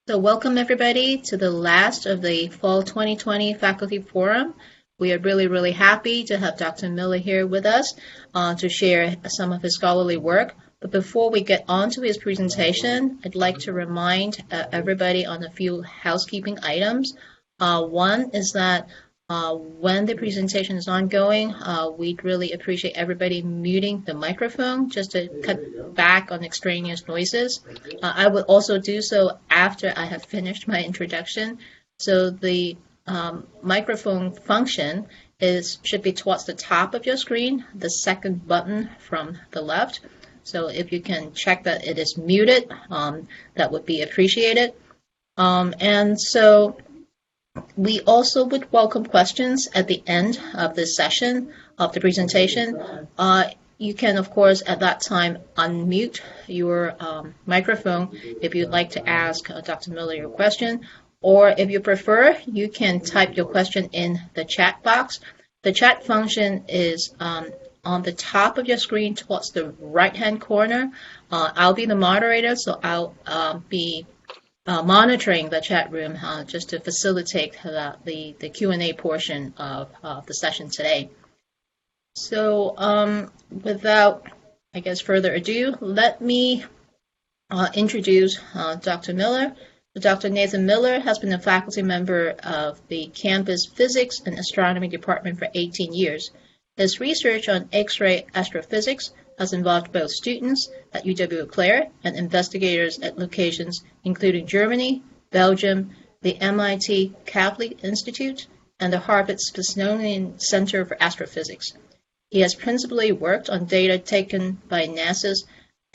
So welcome everybody to the last of the Fall 2020 Faculty Forum. We are really happy to have Dr. Miller here with us to share some of his scholarly work. But before we get on to his presentation, I'd like to remind everybody on a few housekeeping items. One is that when the presentation is ongoing, we'd really appreciate everybody muting the microphone just to cut back on extraneous noises. I will also do so after I have finished my introduction. So the microphone function should be towards the top of your screen, the second button from the left. So if you can check that it is muted, that would be appreciated. And so we also would welcome questions at the end of this session of the presentation. You can, of course, at that time, unmute your microphone if you'd like to ask Dr. Miller your question. Or if you prefer, you can type your question in the chat box. The chat function is on the top of your screen towards the right-hand corner. I'll be the moderator, so I'll be monitoring the chat room just to facilitate the Q&A portion of the session today. So without, I guess, further ado, let me introduce Dr. Miller. Dr. Nathan Miller has been a faculty member of the campus physics and astronomy department for 18 years. His research on X-ray astrophysics has involved both students at UW-Eau Claire and investigators at locations including Germany, Belgium, the MIT Kavli Institute, and the Harvard Smithsonian Center for Astrophysics. He has principally worked on data taken by NASA's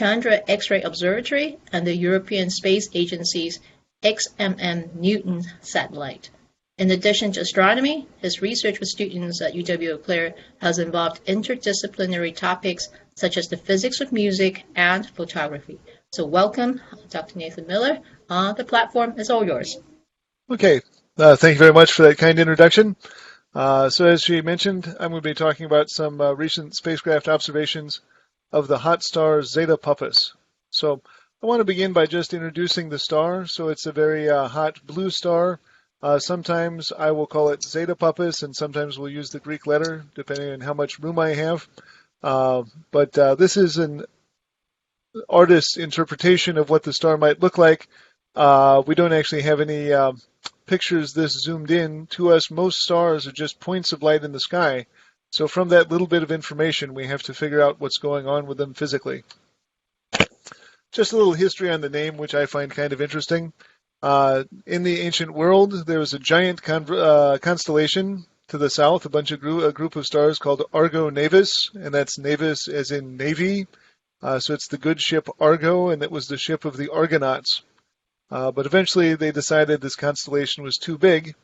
Chandra X-ray Observatory and the European Space Agency's XMM Newton satellite. In addition to astronomy, his research with students at UW-Eau Claire has involved interdisciplinary topics such as the physics of music and photography. So welcome, Dr. Nathan Miller. The platform is all yours. Okay, thank you very much for that kind introduction. So as she mentioned, I'm going to be talking about some recent spacecraft observations of the hot star Zeta Puppis. So I want to begin by just introducing the star. So it's a very hot blue star. Sometimes I will call it Zeta Puppis, and sometimes we'll use the Greek letter, depending on how much room I have. But this is an artist's interpretation of what the star might look like. We don't actually have any pictures this zoomed in. To us, most stars are just points of light in the sky. So from that little bit of information, we have to figure out what's going on with them physically. Just a little history on the name, which I find kind of interesting. In the ancient world, there was a giant constellation to the south, a group of stars called Argo Navis, and that's Navis as in Navy. So it's the good ship Argo, and it was the ship of the Argonauts. But eventually they decided this constellation was too big,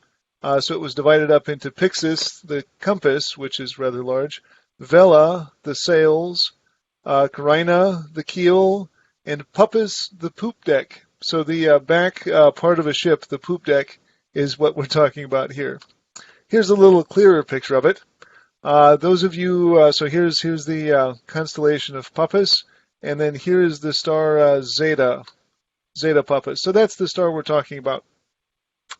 so it was divided up into Pyxis, the compass, which is rather large, Vela, the sails, Carina, the keel, and Puppis, the poop deck. So the back part of a ship, the poop deck, is what we're talking about here. Here's a little clearer picture of it. Those of you, so here's the constellation of Puppis, and then here's the star Zeta Puppis. So that's the star we're talking about.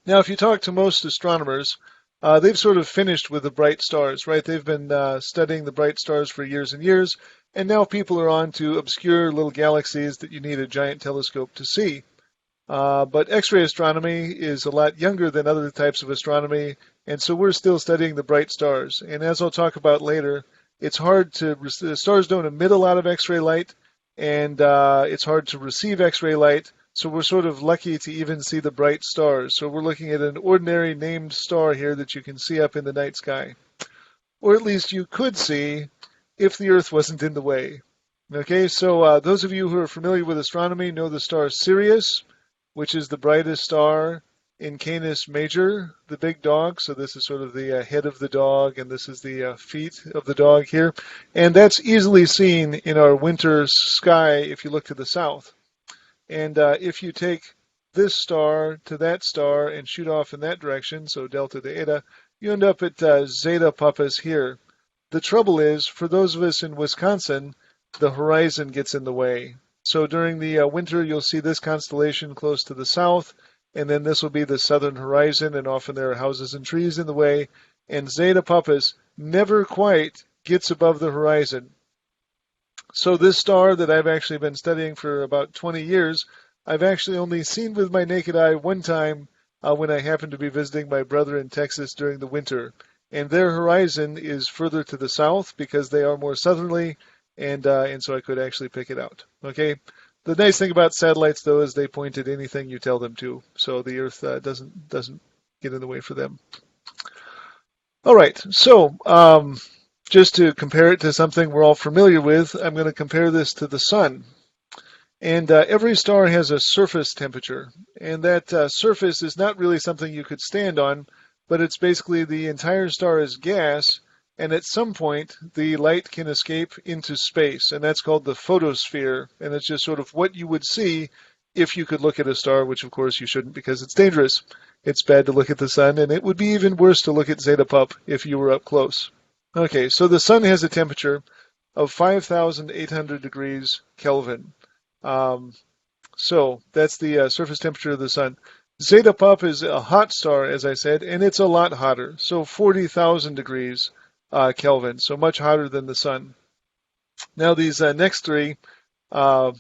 Now, if you talk to most astronomers, they've sort of finished with the bright stars, right? They've been studying the bright stars for years and years, and now people are on to obscure little galaxies that you need a giant telescope to see. But X-ray astronomy is a lot younger than other types of astronomy, and so we're still studying the bright stars. And as I'll talk about later, it's hard to, the stars don't emit a lot of X-ray light, and it's hard to receive X-ray light, so we're sort of lucky to even see the bright stars. So we're looking at an ordinary named star here that you can see up in the night sky. Or at least you could see if the Earth wasn't in the way. Okay, so those of you who are familiar with astronomy know the star Sirius, which is the brightest star in Canis Major, the big dog. So this is sort of the head of the dog, and this is the feet of the dog here. And that's easily seen in our winter sky if you look to the south. And if you take this star to that star and shoot off in that direction, so delta to eta, you end up at Zeta Puppis here. The trouble is, for those of us in Wisconsin, the horizon gets in the way. So during the winter, you'll see this constellation close to the south, and then this will be the southern horizon, and often there are houses and trees in the way, and Zeta Puppis never quite gets above the horizon. So this star that I've actually been studying for about 20 years, I've actually only seen with my naked eye one time when I happened to be visiting my brother in Texas during the winter. And their horizon is further to the south because they are more southerly, and so I could actually pick it out. Okay. The nice thing about satellites, though, is they point at anything you tell them to, so the Earth doesn't get in the way for them. All right. So just to compare it to something we're all familiar with, I'm going to compare this to the sun. And every star has a surface temperature, and that surface is not really something you could stand on, but it's basically the entire star is gas, and at some point the light can escape into space, and that's called the photosphere, and it's just sort of what you would see if you could look at a star, which of course you shouldn't because it's dangerous. It's bad to look at the sun, and it would be even worse to look at Zeta Pup if you were up close. Okay, so the sun has a temperature of 5,800 degrees Kelvin. Um, so that's the surface temperature of the sun. Zeta Pup is a hot star, as I said, and it's a lot hotter. So 40,000 degrees Kelvin, so much hotter than the sun. Now these next three uh,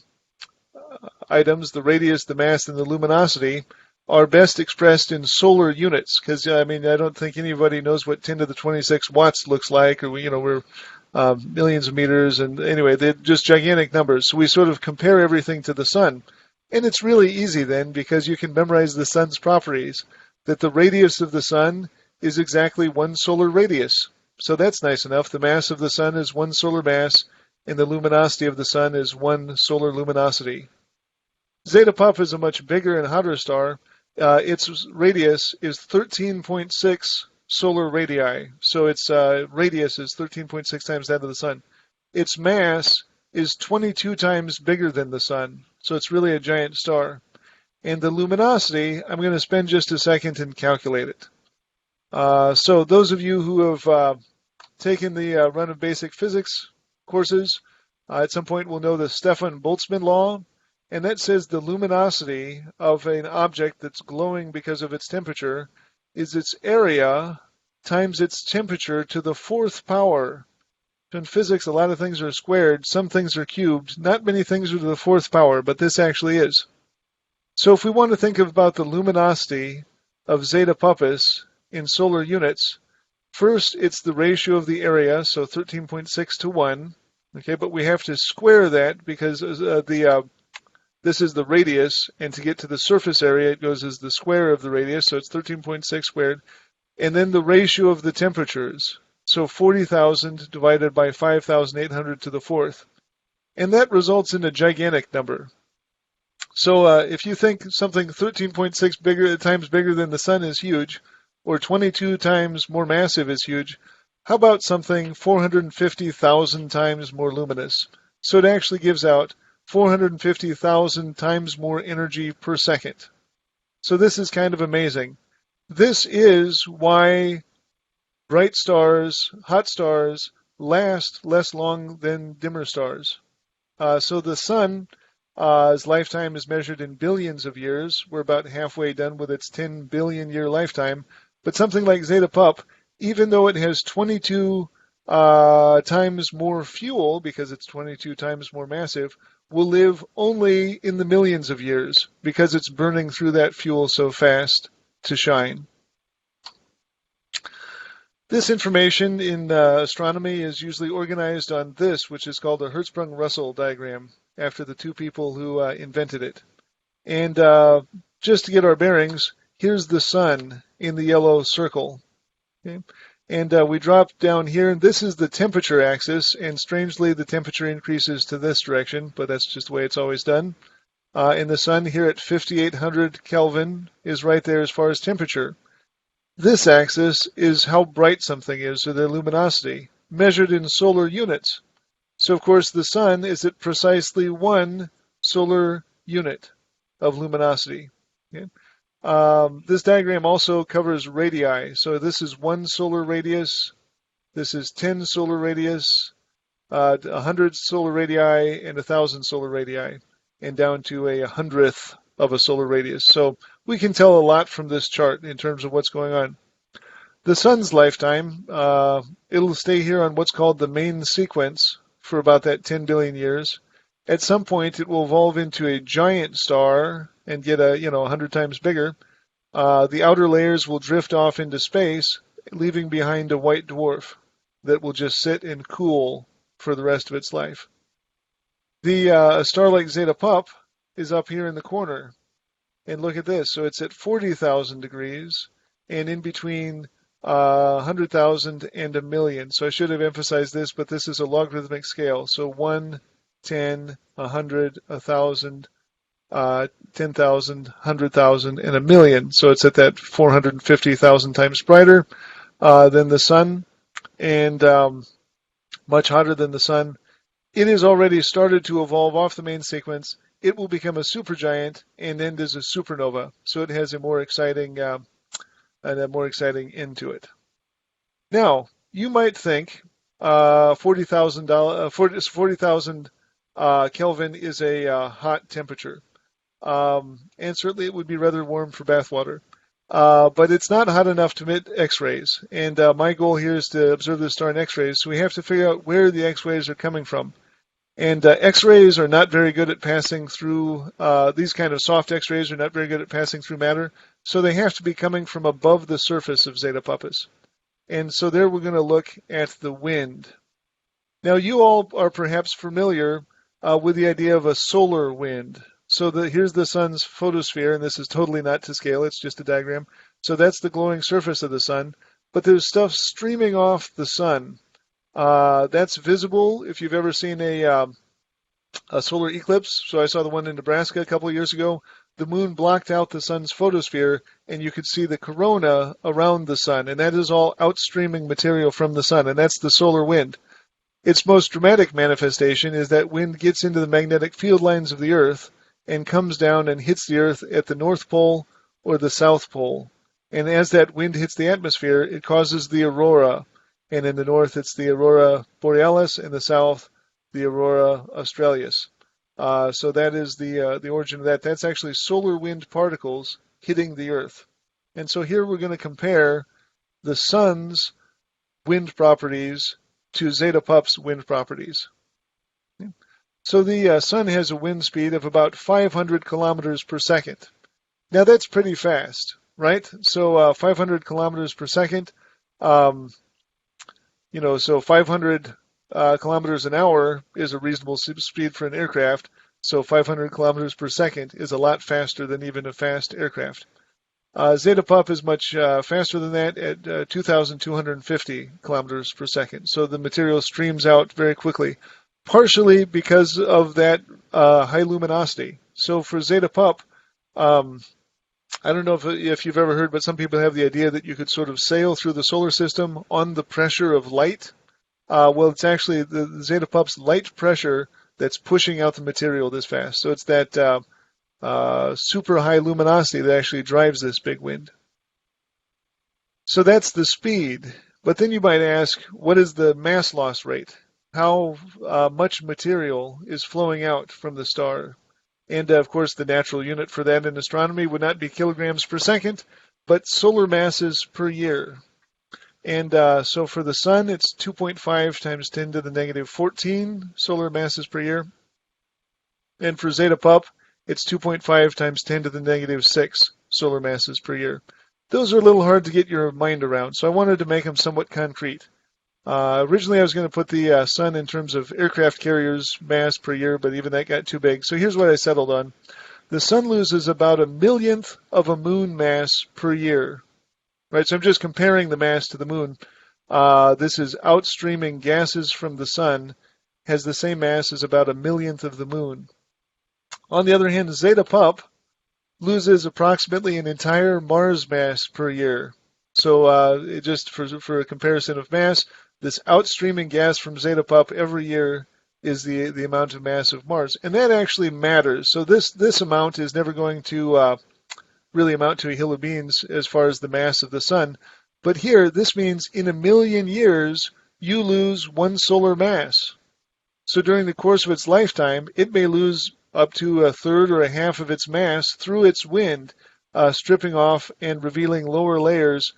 items, the radius, the mass, and the luminosity, are best expressed in solar units. Because I mean, I don't think anybody knows what 10 to the 26 watts looks like, or we're millions of meters, and anyway, they're just gigantic numbers. So we sort of compare everything to the sun. And it's really easy then because you can memorize the sun's properties, that the radius of the sun is exactly one solar radius. So that's nice enough. The mass of the sun is one solar mass, and the luminosity of the sun is one solar luminosity. Zeta Pup is a much bigger and hotter star. Its radius is 13.6 solar radii. So its radius is 13.6 times that of the sun. Its mass is 22 times bigger than the sun. So it's really a giant star. And the luminosity, I'm going to spend just a second and calculate it. So those of you who have taken the run of basic physics courses, at some point will know the Stefan-Boltzmann law. And that says the luminosity of an object that's glowing because of its temperature is its area times its temperature to the fourth power. So in physics, a lot of things are squared, some things are cubed, not many things are to the fourth power, but this actually is. So if we want to think about the luminosity of Zeta Puppis in solar units, first it's the ratio of the area, so 13.6 to 1. Okay, but we have to square that because this is the radius, and to get to the surface area, it goes as the square of the radius, so it's 13.6 squared. And then the ratio of the temperatures, so 40,000 divided by 5,800 to the fourth. And that results in a gigantic number. So if you think something 13.6 times bigger than the sun is huge, or 22 times more massive is huge, how about something 450,000 times more luminous? So it actually gives out 450,000 times more energy per second. So this is kind of amazing. This is why bright stars, hot stars, last less long than dimmer stars. So the sun's lifetime is measured in billions of years. We're about halfway done with its 10 billion year lifetime. But something like Zeta Pup, even though it has 22 times more fuel, because it's 22 times more massive, will live only in the millions of years because it's burning through that fuel so fast to shine. This information in astronomy is usually organized on this, which is called a Hertzsprung-Russell diagram, after the two people who invented it. And just to get our bearings, here's the sun in the yellow circle. Okay? And we drop down here, and this is the temperature axis, and strangely the temperature increases to this direction, but that's just the way it's always done. And the sun here at 5,800 Kelvin is right there as far as temperature. This axis is how bright something is, or the luminosity, measured in solar units. So of course the sun is at precisely 1 solar unit of luminosity. Okay? This diagram also covers radii. So this is 1 solar radius, this is 10 solar radius, 100 solar radii, and 1,000 solar radii, and down to a 100th of a solar radius. So we can tell a lot from this chart in terms of what's going on. The sun's lifetime, it'll stay here on what's called the main sequence for about that 10 billion years. At some point, it will evolve into a giant star and get 100 times bigger. The outer layers will drift off into space, leaving behind a white dwarf that will just sit and cool for the rest of its life. A star like Zeta Pup is up here in the corner. And look at this. So it's at 40,000 degrees, and in between 100,000 and a million. So I should have emphasized this, but this is a logarithmic scale. So 1, 10, 100, 1,000, 10,000, 100,000, and a million. So it's at that 450,000 times brighter than the sun, and much hotter than the sun. It has already started to evolve off the main sequence. It will become a supergiant and end as a supernova. So it has a more exciting end to it. Now, you might think 40,000 Kelvin is a hot temperature. And certainly it would be rather warm for bathwater. But it's not hot enough to emit X-rays. And my goal here is to observe the star in X-rays. So we have to figure out where the X-rays are coming from. And X-rays are not very good at passing through, these kind of soft X-rays are not very good at passing through matter. So they have to be coming from above the surface of Zeta Puppis. And so there we're going to look at the wind. Now you all are perhaps familiar with the idea of a solar wind. So here's the sun's photosphere, and this is totally not to scale, it's just a diagram. So that's the glowing surface of the sun. But there's stuff streaming off the sun. That's visible if you've ever seen a solar eclipse. So I saw the one in Nebraska a couple of years ago. The moon blocked out the sun's photosphere, and you could see the corona around the sun, and that is all outstreaming material from the sun, and that's the solar wind. Its most dramatic manifestation is that wind gets into the magnetic field lines of the Earth and comes down and hits the Earth at the North Pole or the South Pole. And as that wind hits the atmosphere, it causes the aurora. And in the north, it's the aurora borealis. In the south, the aurora australis. So that is the origin of that. That's actually solar wind particles hitting the Earth. And so here we're going to compare the sun's wind properties to Zeta Pup's wind properties. So the sun has a wind speed of about 500 kilometers per second. Now that's pretty fast, right? So 500 kilometers per second, so 500 kilometers an hour is a reasonable speed for an aircraft. So 500 kilometers per second is a lot faster than even a fast aircraft. Zeta Pup is much faster than that at 2,250 kilometers per second. So the material streams out very quickly, partially because of that high luminosity. So for Zeta Pup, I don't know if you've ever heard, but some people have the idea that you could sort of sail through the solar system on the pressure of light. Well, it's actually the Zeta Pup's light pressure that's pushing out the material this fast. So it's that super high luminosity that actually drives this big wind. So that's the speed. But then you might ask, what is the mass loss rate? How much material is flowing out from the star? And of course, the natural unit for that in astronomy would not be kilograms per second, but solar masses per year. And so for the sun, it's 2.5 times 10 to the negative 14 solar masses per year. And for Zeta Pup, it's 2.5 times 10 to the negative 6 solar masses per year. Those are a little hard to get your mind around, so I wanted to make them somewhat concrete. Originally, I was going to put the sun in terms of aircraft carriers mass per year, but even that got too big. So here's what I settled on. The sun loses about 1/millionth of a moon mass per year. Right, so I'm just comparing the mass to the moon. This is outstreaming gases from the sun, has the same mass as about 1/millionth of the moon. On the other hand, Zeta Pup loses approximately an entire Mars mass per year. So just for a comparison of mass, this outstreaming gas from Zeta Pup every year is the amount of mass of Mars. And that actually matters. So this amount is never going to really amount to a hill of beans as far as the mass of the sun. But here, this means in 1,000,000 years, you lose one solar mass. So during the course of its lifetime, it may lose up to a third or a half of its mass through its wind, stripping off and revealing lower layers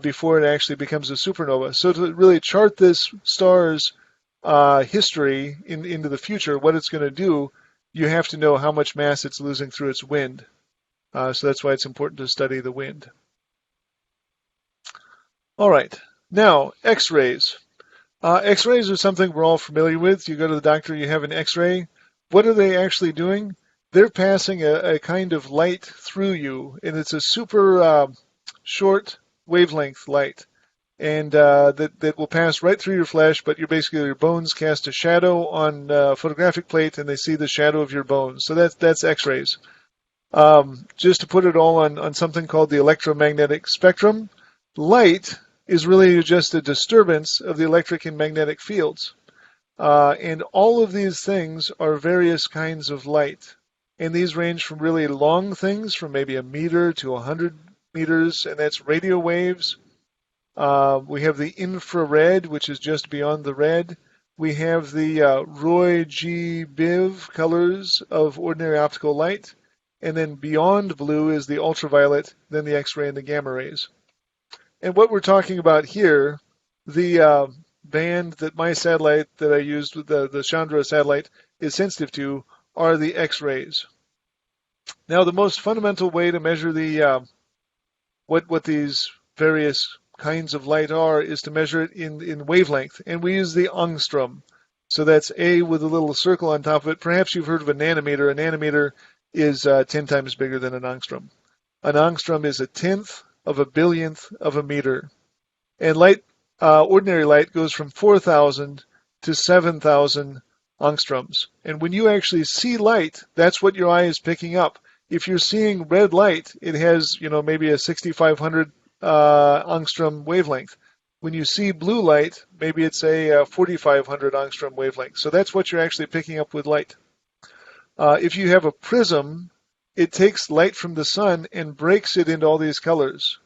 before it actually becomes a supernova. So to really chart this star's history into the future, what it's going to do, you have to know how much mass it's losing through its wind. So that's why it's important to study the wind. All right. Now, X-rays. X-rays are something we're all familiar with. You go to the doctor, you have an X-ray. What are they actually doing? They're passing a kind of light through you, and it's a super short wavelength light, and that will pass right through your flesh, but your bones cast a shadow on a photographic plate, and they see the shadow of your bones. So that's X-rays. Just to put it all on something called the electromagnetic spectrum, light is really just a disturbance of the electric and magnetic fields. And all of these things are various kinds of light. And these range from really long things, from maybe a meter to 100 meters, and that's radio waves. We have the infrared, which is just beyond the red. We have the Roy G. Biv colors of ordinary optical light. And then beyond blue is the ultraviolet, then the X-ray and the gamma rays. And what we're talking about here, the band that my satellite that I used, the Chandra satellite, is sensitive to, are the X-rays. Now, the most fundamental way to measure the what these various kinds of light are is to measure it in wavelength, and we use the angstrom. So that's A with a little circle on top of it. Perhaps you've heard of a nanometer. A nanometer is 10 times bigger than an angstrom. An angstrom is a tenth of a billionth of a meter. And light, ordinary light, goes from 4,000 to 7,000 angstroms. And when you actually see light, that's what your eye is picking up. If you're seeing red light, it has, maybe a 6,500 angstrom wavelength. When you see blue light, maybe it's a 4,500 angstrom wavelength. So that's what you're actually picking up with light. If you have a prism, it takes light from the sun and breaks it into all these colors.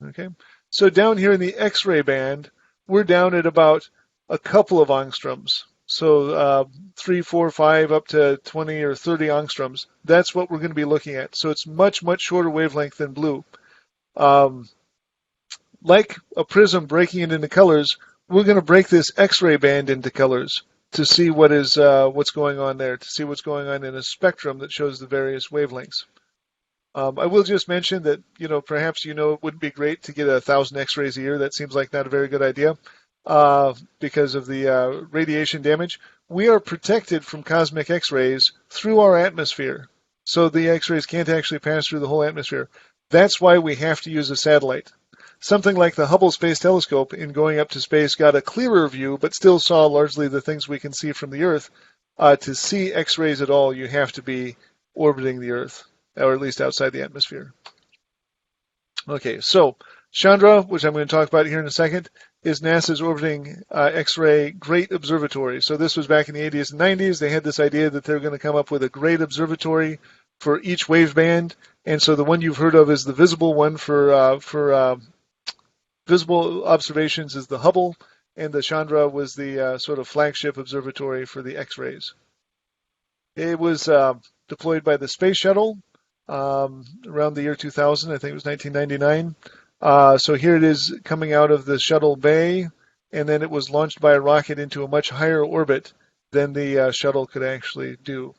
Okay, so down here in the X-ray band, we're down at about a couple of angstroms. So 3, 4, 5, up to 20 or 30 angstroms. That's what we're going to be looking at. So it's much, much shorter wavelength than blue. Like a prism breaking it into colors, we're going to break this X-ray band into colors to see what's going on there, to see what's going on in a spectrum that shows the various wavelengths. I will just mention that, perhaps it would be great to get 1,000 X-rays a year. That seems like not a very good idea because of the radiation damage. We are protected from cosmic X-rays through our atmosphere. So the X-rays can't actually pass through the whole atmosphere. That's why we have to use a satellite. Something like the Hubble Space Telescope, in going up to space, got a clearer view, but still saw largely the things we can see from the Earth. To see X-rays at all, you have to be orbiting the Earth, or at least outside the atmosphere. Okay, so Chandra, which I'm going to talk about here in a second, is NASA's orbiting X-ray Great Observatory. So this was back in the 80s and 90s. They had this idea that they're going to come up with a great observatory for each wave band, and so the one you've heard of is the visible one for visible observations is the Hubble, and the Chandra was the sort of flagship observatory for the X-rays. It was deployed by the Space Shuttle around the year 2000. I think it was 1999. So here it is coming out of the shuttle bay, and then it was launched by a rocket into a much higher orbit than the shuttle could actually do.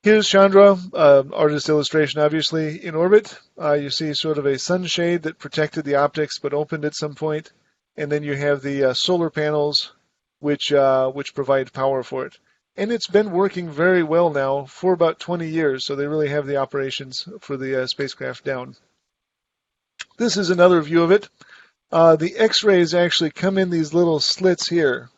Here's Chandra, artist illustration, obviously, in orbit. You see sort of a sunshade that protected the optics but opened at some point. And then you have the solar panels, which provide power for it. And it's been working very well now for about 20 years, so they really have the operations for the spacecraft down. This is another view of it. The X-rays actually come in these little slits here.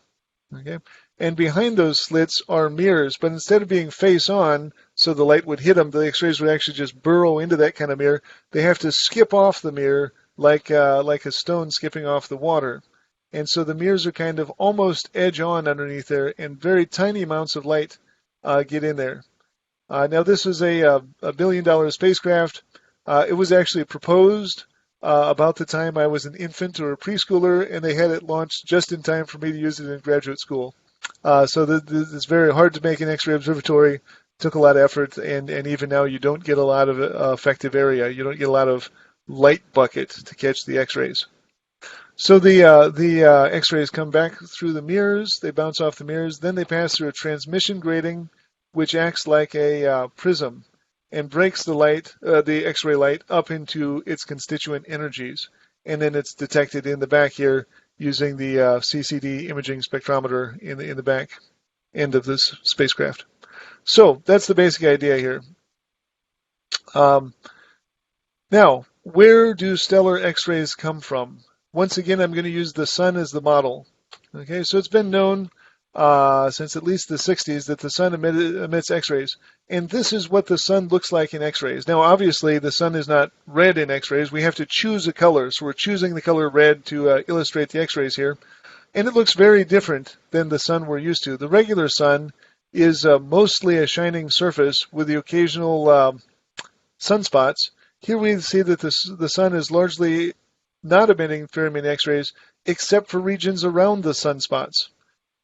Okay? And behind those slits are mirrors, but instead of being face on, so the light would hit them, the X-rays would actually just burrow into that kind of mirror. They have to skip off the mirror like a stone skipping off the water. And so the mirrors are kind of almost edge on underneath there, and very tiny amounts of light get in there. Now this was a $1 billion spacecraft. It was actually proposed about the time I was an infant or a preschooler, and they had it launched just in time for me to use it in graduate school. It's very hard to make an X-ray observatory. Took a lot of effort, and even now you don't get a lot of effective area. You don't get a lot of light bucket to catch the X-rays. So the X-rays come back through the mirrors. They bounce off the mirrors. Then they pass through a transmission grating, which acts like a prism and breaks the X-ray light, up into its constituent energies. And then it's detected in the back here using the CCD imaging spectrometer in the back end of this spacecraft. So that's the basic idea here. Um, Now, where do stellar X-rays come from? Once again, I'm going to use the sun as the model. Okay, so it's been known since at least the 60s that the sun emits X-rays, and this is what the sun looks like in X-rays. Now, obviously, the sun is not red in X-rays. We have to choose a color, so we're choosing the color red to illustrate the X-rays here, and it looks very different than the sun we're used to. The regular sun is mostly a shining surface with the occasional sunspots. Here we see that the sun is largely not emitting very X-rays except for regions around the sunspots.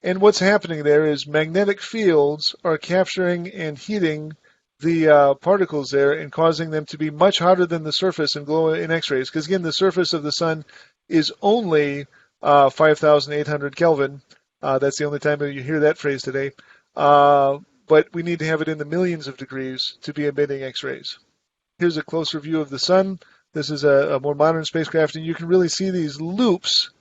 And what's happening there is magnetic fields are capturing and heating the particles there and causing them to be much hotter than the surface and glow in X-rays. Because again, the surface of the sun is only 5,800 Kelvin. That's the only time you hear that phrase today. But we need to have it in the millions of degrees to be emitting X-rays. Here's a closer view of the sun. This is a more modern spacecraft, and you can really see these loops.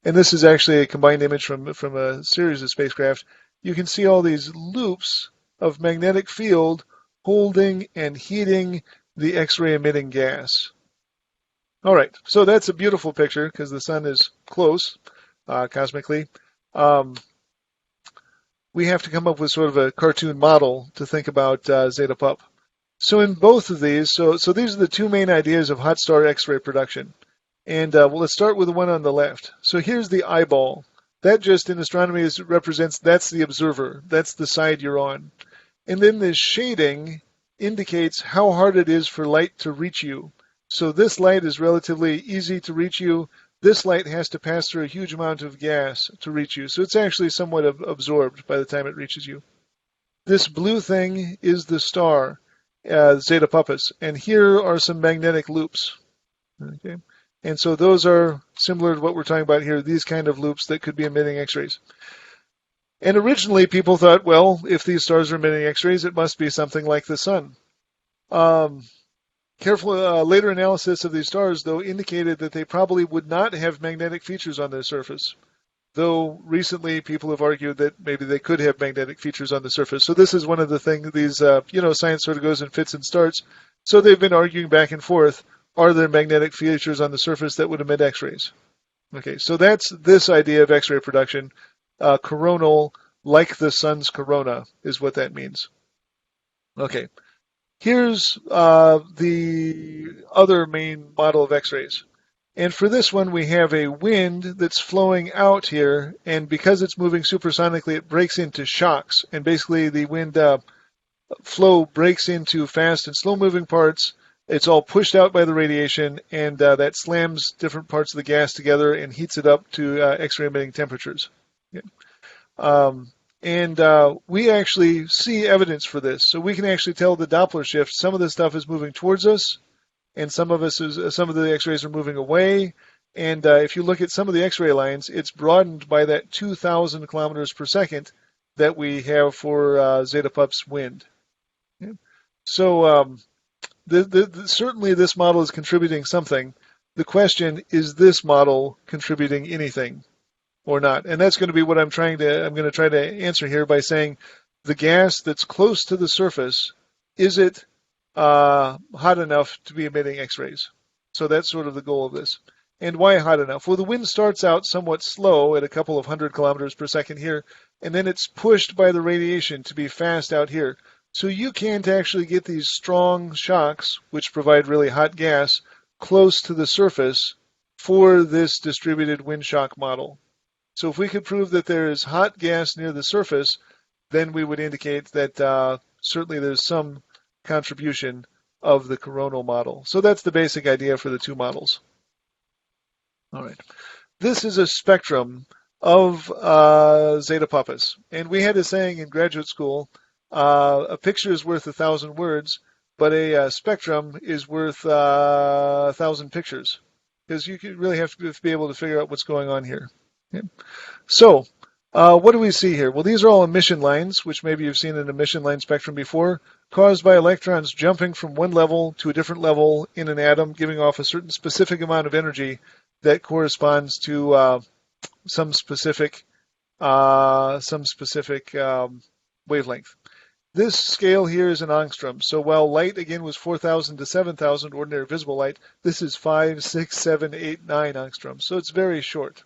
And this is actually a combined image from a series of spacecraft. You can see all these loops of magnetic field holding and heating the X-ray emitting gas. All right, so that's a beautiful picture because the sun is close cosmically. We have to come up with sort of a cartoon model to think about Zeta Pup. So in both of these, so these are the two main ideas of hot star X-ray production. And let's start with the one on the left. So here's the eyeball. That just in astronomy represents, that's the observer. That's the side you're on. And then this shading indicates how hard it is for light to reach you. So this light is relatively easy to reach you. This light has to pass through a huge amount of gas to reach you. So it's actually somewhat absorbed by the time it reaches you. This blue thing is the star. Zeta Puppis, and here are some magnetic loops. Okay, and so those are similar to what we're talking about here, these kind of loops that could be emitting X-rays. And originally people thought, well, if these stars are emitting X-rays, it must be something like the sun. Careful later analysis of these stars, though, indicated that they probably would not have magnetic features on their surface. Though recently people have argued that maybe they could have magnetic features on the surface. So this is one of the things, these, science sort of goes in fits and starts. So they've been arguing back and forth, are there magnetic features on the surface that would emit X-rays? Okay, so that's this idea of X-ray production. Coronal, like the sun's corona, is what that means. Okay, here's the other main model of X-rays. And for this one, we have a wind that's flowing out here, and because it's moving supersonically, it breaks into shocks. And basically, the wind flow breaks into fast and slow-moving parts. It's all pushed out by the radiation, and that slams different parts of the gas together and heats it up to X-ray emitting temperatures. Okay. We actually see evidence for this. So we can actually tell the Doppler shift. Some of this stuff is moving towards us, and some of the X-rays are moving away. And if you look at some of the X-ray lines, it's broadened by that 2,000 kilometers per second that we have for Zeta Pup's wind. Okay. So certainly this model is contributing something. The question is this model contributing anything or not? And that's going to be what I'm going to try to answer here by saying the gas that's close to the surface, is it hot enough to be emitting X-rays? So that's sort of the goal of this. And why hot enough? Well, the wind starts out somewhat slow at a couple of 100 kilometers per second here, and then it's pushed by the radiation to be fast out here. So you can't actually get these strong shocks, which provide really hot gas, close to the surface for this distributed wind shock model. So if we could prove that there is hot gas near the surface, then we would indicate that certainly there's some contribution of the coronal model. So that's the basic idea for the two models. All right. This is a spectrum of Zeta Puppis. And we had a saying in graduate school, a picture is worth 1,000 words, but a spectrum is worth 1,000 pictures. Because you really have to be able to figure out what's going on here. Okay. So, what do we see here? Well, these are all emission lines, which maybe you've seen an emission line spectrum before, caused by electrons jumping from one level to a different level in an atom, giving off a certain specific amount of energy that corresponds to some specific wavelength. This scale here is an angstrom. So while light again was 4,000 to 7,000 ordinary visible light, this is 5, 6, 7, 8, 9 angstroms. So it's very short.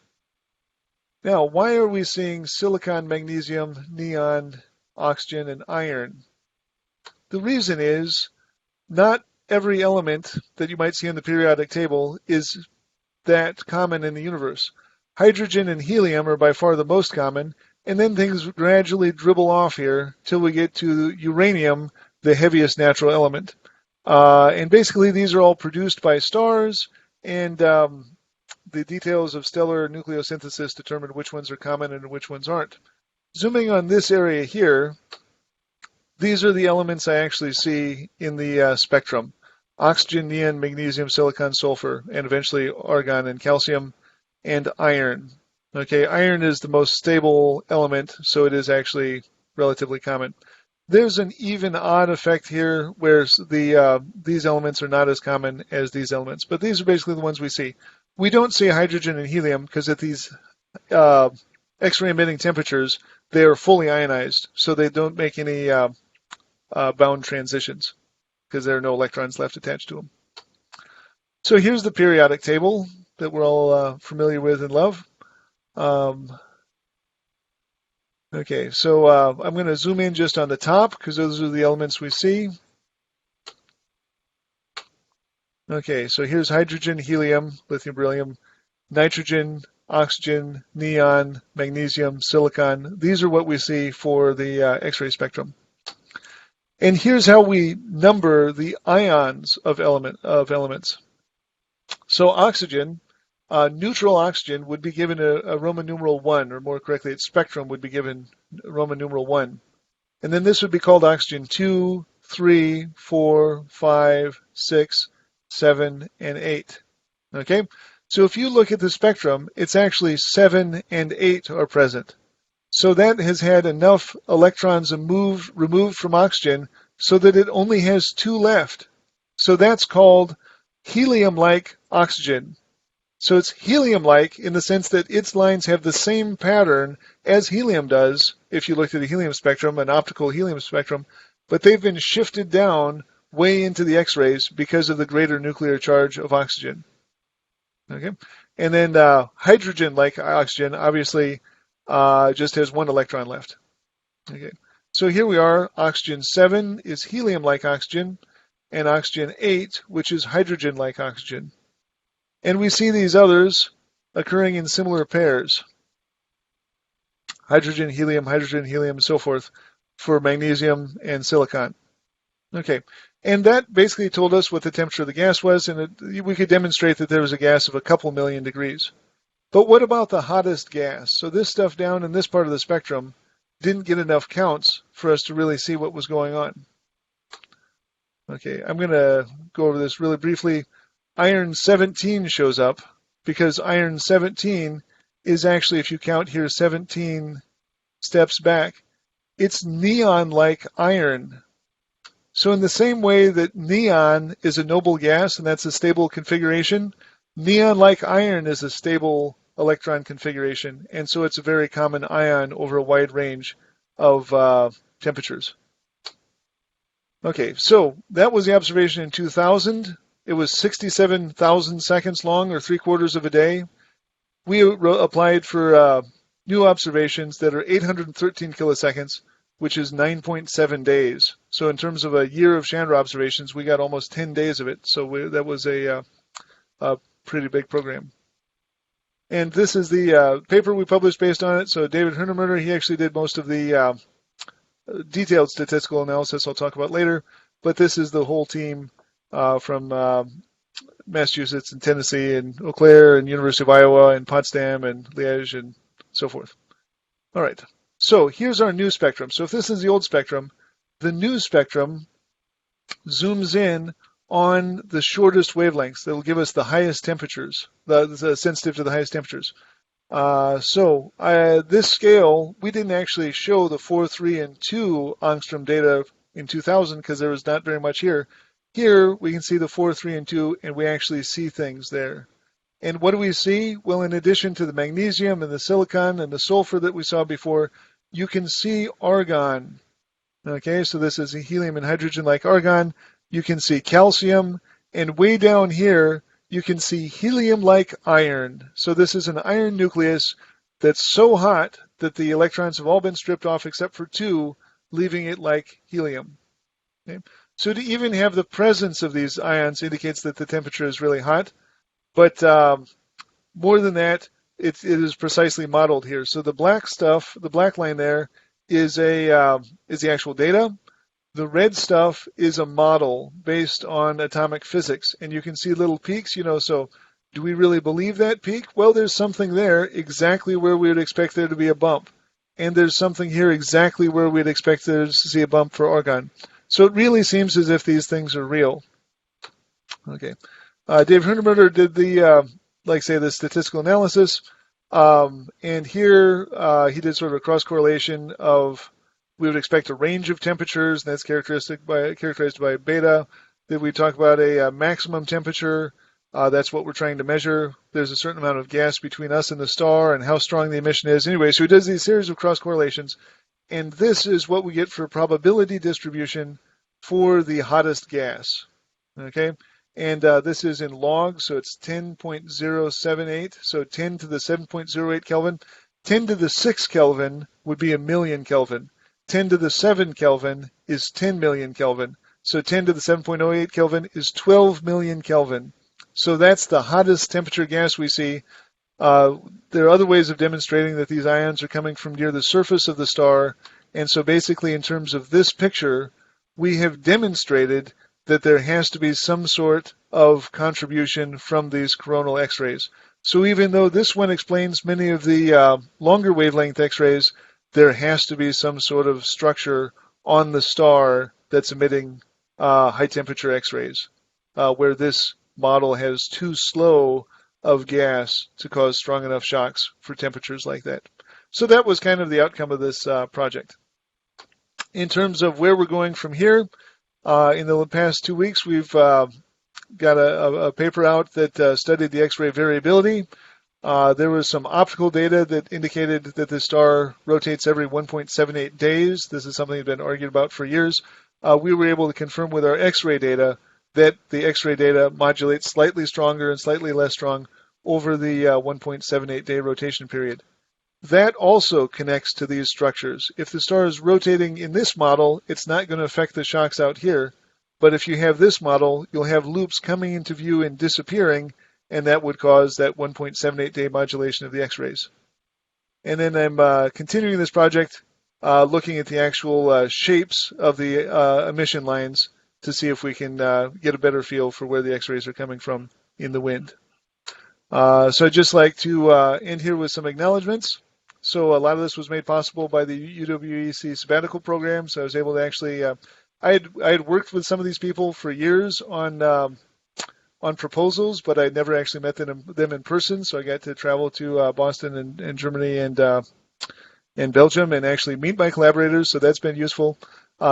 Now, why are we seeing silicon, magnesium, neon, oxygen, and iron? The reason is not every element that you might see in the periodic table is that common in the universe. Hydrogen and helium are by far the most common, and then things gradually dribble off here till we get to uranium, the heaviest natural element. And basically these are all produced by stars, and the details of stellar nucleosynthesis determine which ones are common and which ones aren't. Zooming on this area here, these are the elements I actually see in the spectrum. Oxygen, neon, magnesium, silicon, sulfur, and eventually argon and calcium, and iron. Okay, iron is the most stable element, so it is actually relatively common. There's an even-odd effect here where these elements are not as common as these elements, but these are basically the ones we see. We don't see hydrogen and helium because at these X-ray emitting temperatures, they are fully ionized, so they don't make any bound transitions because there are no electrons left attached to them. So here's the periodic table that we're all familiar with and love. Okay, so I'm going to zoom in just on the top because those are the elements we see. Okay, so here's hydrogen, helium, lithium, beryllium, nitrogen, oxygen, neon, magnesium, silicon. These are what we see for the X-ray spectrum. And here's how we number the ions of elements. So oxygen, neutral oxygen would be given a Roman numeral 1, or more correctly, its spectrum would be given Roman numeral 1. And then this would be called oxygen 2, 3, 4, 5, 6, 7, and 8. Okay? So if you look at the spectrum, it's actually 7 and 8 are present. So that has had enough electrons removed from oxygen so that it only has 2 left. So that's called helium-like oxygen. So it's helium-like in the sense that its lines have the same pattern as helium does, if you looked at a helium spectrum, an optical helium spectrum, but they've been shifted down way into the X-rays because of the greater nuclear charge of oxygen. Okay, and then hydrogen, like oxygen, obviously just has 1 electron left. Okay, so here we are. Oxygen 7 is helium-like oxygen, and oxygen 8, which is hydrogen-like oxygen. And we see these others occurring in similar pairs. Hydrogen, helium, and so forth for magnesium and silicon. Okay, and that basically told us what the temperature of the gas was, and we could demonstrate that there was a gas of a couple million degrees. But what about the hottest gas? So this stuff down in this part of the spectrum didn't get enough counts for us to really see what was going on. Okay, I'm going to go over this really briefly. Iron 17 shows up because iron 17 is actually, if you count here 17 steps back, it's neon-like iron. So in the same way that neon is a noble gas and that's a stable configuration, neon-like iron is a stable electron configuration, and so it's a very common ion over a wide range of temperatures. Okay, so that was the observation in 2000. It was 67,000 seconds long, or 3/4 of a day. We applied for new observations that are 813 kiloseconds, which is 9.7 days. So in terms of a year of Chandra observations, we got almost 10 days of it. So that was a pretty big program. And this is the paper we published based on it. So David Hernemerter, he actually did most of the detailed statistical analysis I'll talk about later. But this is the whole team from Massachusetts and Tennessee and Eau Claire and University of Iowa and Potsdam and Liège and so forth. All right. So here's our new spectrum. So if this is the old spectrum, the new spectrum zooms in on the shortest wavelengths that will give us the highest temperatures, the sensitive to the highest temperatures. This scale, we didn't actually show the 4, 3, and 2 angstrom data in 2000 because there was not very much here. Here we can see the 4, 3, and 2, and we actually see things there. And what do we see? Well, in addition to the magnesium and the silicon and the sulfur that we saw before, you can see argon. Okay, so this is a helium and hydrogen like argon. You can see calcium, and way down here, you can see helium-like iron. So this is an iron nucleus that's so hot that the electrons have all been stripped off except for 2, leaving it like helium. Okay? So to even have the presence of these ions indicates that the temperature is really hot. But more than that, it is precisely modeled here. So the black stuff, the black line there, is the actual data. The red stuff is a model based on atomic physics, and you can see little peaks. So do we really believe that peak? Well, there's something there exactly where we would expect there to be a bump, and there's something here exactly where we'd expect there to see a bump for argon. So it really seems as if these things are real. Okay. Dave Herneberger did the statistical analysis. And here he did sort of a cross-correlation of we would expect a range of temperatures, and that's characterized by beta. Then we talk about a maximum temperature. That's what we're trying to measure. There's a certain amount of gas between us and the star and how strong the emission is. Anyway, so he does these series of cross-correlations, and this is what we get for probability distribution for the hottest gas. Okay? And this is in logs, so it's 10.078, so 10 to the 7.08 Kelvin. 10 to the 6 Kelvin would be a million Kelvin. 10 to the 7 Kelvin is 10 million Kelvin. So 10 to the 7.08 Kelvin is 12 million Kelvin. So that's the hottest temperature gas we see. There are other ways of demonstrating that these ions are coming from near the surface of the star. And so basically in terms of this picture, we have demonstrated that there has to be some sort of contribution from these coronal X-rays. So even though this one explains many of the longer wavelength X-rays, there has to be some sort of structure on the star that's emitting high temperature X-rays, where this model has too slow of gas to cause strong enough shocks for temperatures like that. So that was kind of the outcome of this project. In terms of where we're going from here, in the past 2 weeks, we've got a paper out that studied the X-ray variability. There was some optical data that indicated that the star rotates every 1.78 days. This is something that's been argued about for years. We were able to confirm with our X-ray data that the X-ray data modulates slightly stronger and slightly less strong over the 1.78 day rotation period. That also connects to these structures. If the star is rotating in this model, it's not going to affect the shocks out here. But if you have this model, you'll have loops coming into view and disappearing, and that would cause that 1.78 day modulation of the X-rays. And then I'm continuing this project, looking at the actual shapes of the emission lines to see if we can get a better feel for where the X-rays are coming from in the wind. So I'd just like to end here with some acknowledgments. So a lot of this was made possible by the UWEC sabbatical program. So I was able to actually, I had worked with some of these people for years on proposals, but I'd never actually met them in person. So I got to travel to Boston and Germany and Belgium and actually meet my collaborators. So that's been useful.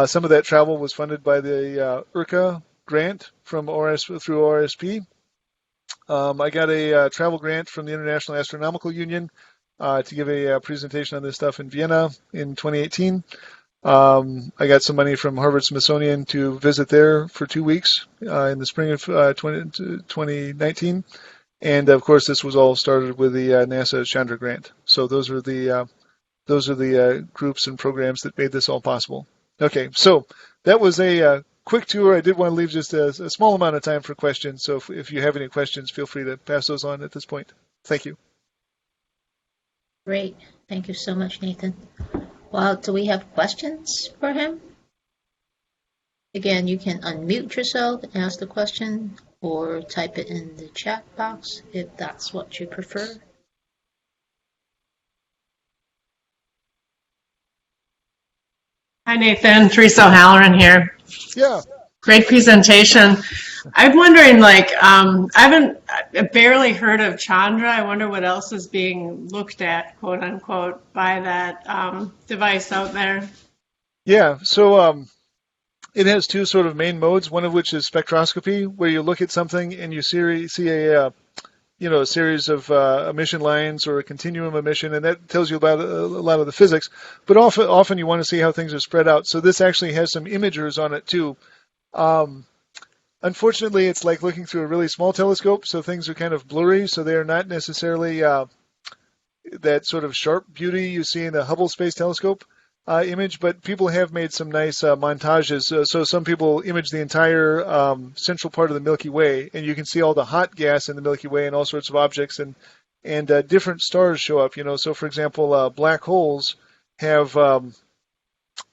Some of that travel was funded by the IRCA grant through ORSP. I got a travel grant from the International Astronomical Union to give a presentation on this stuff in Vienna in 2018. I got some money from Harvard Smithsonian to visit there for 2 weeks in the spring of 2019. And of course, this was all started with the NASA Chandra grant. So those are the groups and programs that made this all possible. Okay, so that was a quick tour. I did want to leave just a small amount of time for questions. So if you have any questions, feel free to pass those on at this point. Thank you. Great. Thank you so much, Nathan. Well, do we have questions for him? Again, you can unmute yourself and ask the question or type it in the chat box if that's what you prefer. Hi, Nathan. Teresa O'Halloran here. Yeah. Great presentation. I'm wondering, I barely heard of Chandra. I wonder what else is being looked at, quote unquote, by that device out there. Yeah. So it has two sort of main modes. One of which is spectroscopy, where you look at something and you see a series of emission lines or a continuum emission, and that tells you about a lot of the physics. But often you want to see how things are spread out. So this actually has some imagers on it too. Um, Unfortunately, it's like looking through a really small telescope, so things are kind of blurry. So they are not necessarily that sort of sharp beauty you see in the Hubble Space Telescope image, but people have made some nice montages. So some people image the entire central part of the Milky Way, and you can see all the hot gas in the Milky Way and all sorts of objects, and different stars show up. So for example, black holes have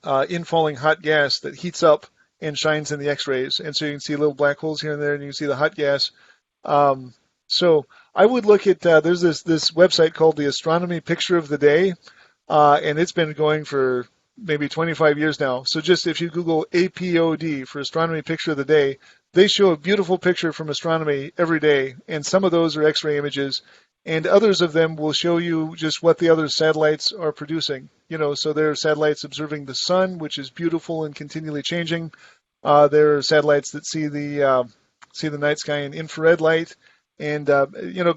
infalling hot gas that heats up and shines in the X-rays, and so you can see little black holes here and there, and you can see the hot gas. Um, so I would look at there's this website called the Astronomy Picture of the Day, and it's been going for maybe 25 years now. So just if you Google APOD for Astronomy Picture of the Day, they show a beautiful picture from astronomy every day, and some of those are X-ray images, and others of them will show you just what the other satellites are producing. So there are satellites observing the sun, which is beautiful and continually changing. There are satellites that see the night sky in infrared light, and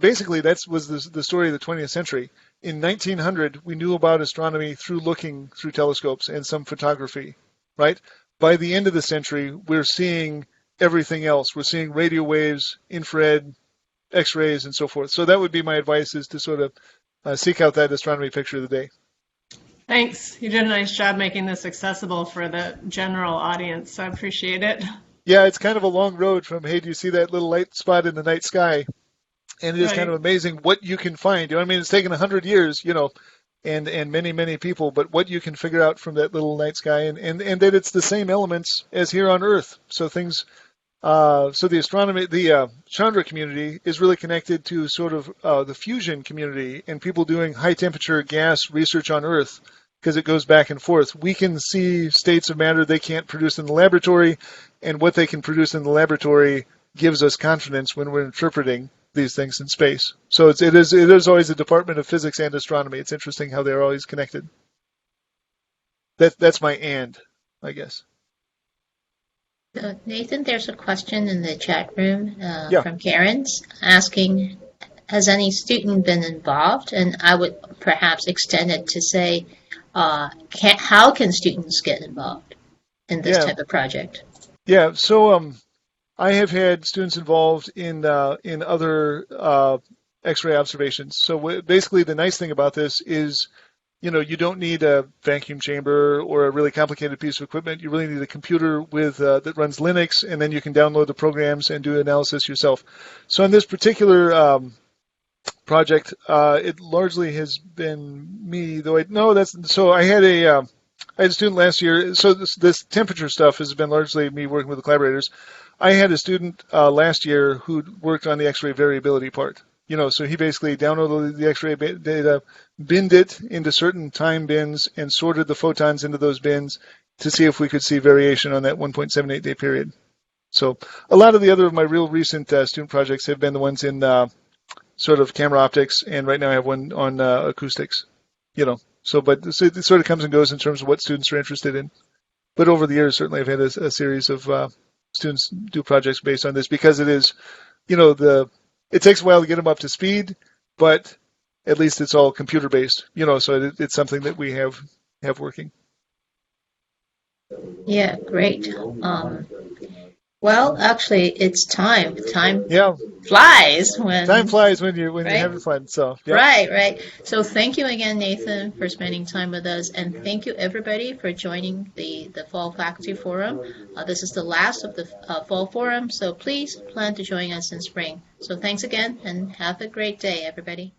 basically that was the story of the 20th century. In 1900, we knew about astronomy through looking through telescopes and some photography, right? By the end of the century, we're seeing everything else. We're seeing radio waves, infrared, X-rays, and so forth. So that would be my advice: is to sort of seek out that astronomy picture of the day. Thanks. You did a nice job making this accessible for the general audience, so I appreciate it. Yeah, it's kind of a long road from, hey, do you see that little light spot in the night sky? And it is kind of Right. amazing what you can find. I mean, it's taken 100 years, and many, many people, but what you can figure out from that little night sky, and that it's the same elements as here on Earth. So the Chandra community is really connected to sort of the fusion community and people doing high temperature gas research on Earth, because it goes back and forth. We can see states of matter they can't produce in the laboratory, and what they can produce in the laboratory gives us confidence when we're interpreting these things in space. So it is always a department of physics and astronomy. It's interesting how they're always connected. That's my I guess. Nathan, there's a question in the chat room Yeah. from Karen's asking, has any student been involved? And I would perhaps extend it to say, how can students get involved in this Yeah. type of project? Yeah. So I have had students involved in other X-ray observations. So basically, the nice thing about this is, you don't need a vacuum chamber or a really complicated piece of equipment. You really need a computer that runs Linux, and then you can download the programs and do analysis yourself. So in this particular project, it largely has been me. I had a student last year. So this temperature stuff has been largely me working with the collaborators. I had a student last year who worked on the X-ray variability part. So he basically downloaded the X-ray data, binned it into certain time bins, and sorted the photons into those bins to see if we could see variation on that 1.78 day period. So a lot of the other of my real recent student projects have been the ones in sort of camera optics, and right now I have one on acoustics. But it sort of comes and goes in terms of what students are interested in. But over the years, certainly I've had a series of students do projects based on this, because it is, it takes a while to get them up to speed, but at least it's all computer based, so it's something that we have working. Yeah, great. Well, actually, it's time. Time Yeah, flies time when, flies when you're right? having fun. So yeah, Right, right. So thank you again, Nathan, for spending time with us, and thank you everybody for joining the Fall Faculty Forum. This is the last of the Fall Forum, so please plan to join us in spring. So thanks again, and have a great day, everybody.